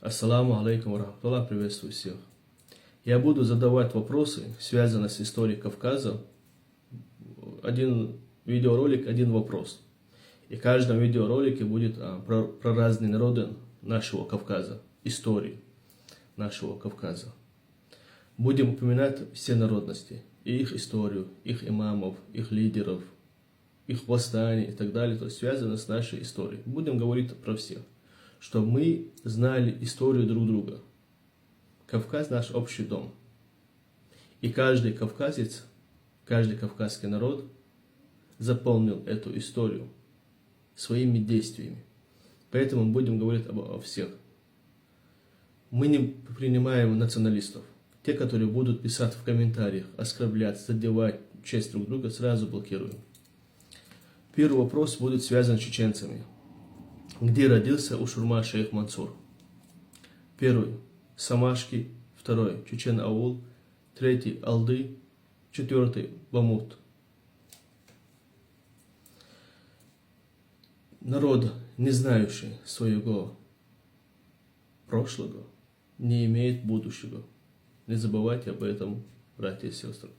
Ассаламу алейкум рахматуллах, приветствую всех. Я буду задавать вопросы, связанные с историей Кавказа. Один видеоролик, один вопрос. И в каждом видеоролике будет про разные народы нашего Кавказа, истории нашего Кавказа. Будем упоминать все народности, и их историю, их имамов, их лидеров, их восстания и так далее, то есть связано с нашей историей. Будем говорить про всех, чтобы мы знали историю друг друга. Кавказ – наш общий дом. И каждый кавказец, каждый кавказский народ заполнил эту историю своими действиями. Поэтому будем говорить о всех. Мы не принимаем националистов. Те, которые будут писать в комментариях, оскорблять, задевать честь друг друга, сразу блокируем. Первый вопрос будет связан с чеченцами. Где родился Ушурма шейх Мансур? Первый – Самашки. Второй – Чечен-Аул. Третий – Алды. Четвертый – Бамут. Народ, не знающий своего прошлого, не имеет будущего. Не забывайте об этом, братья и сестры.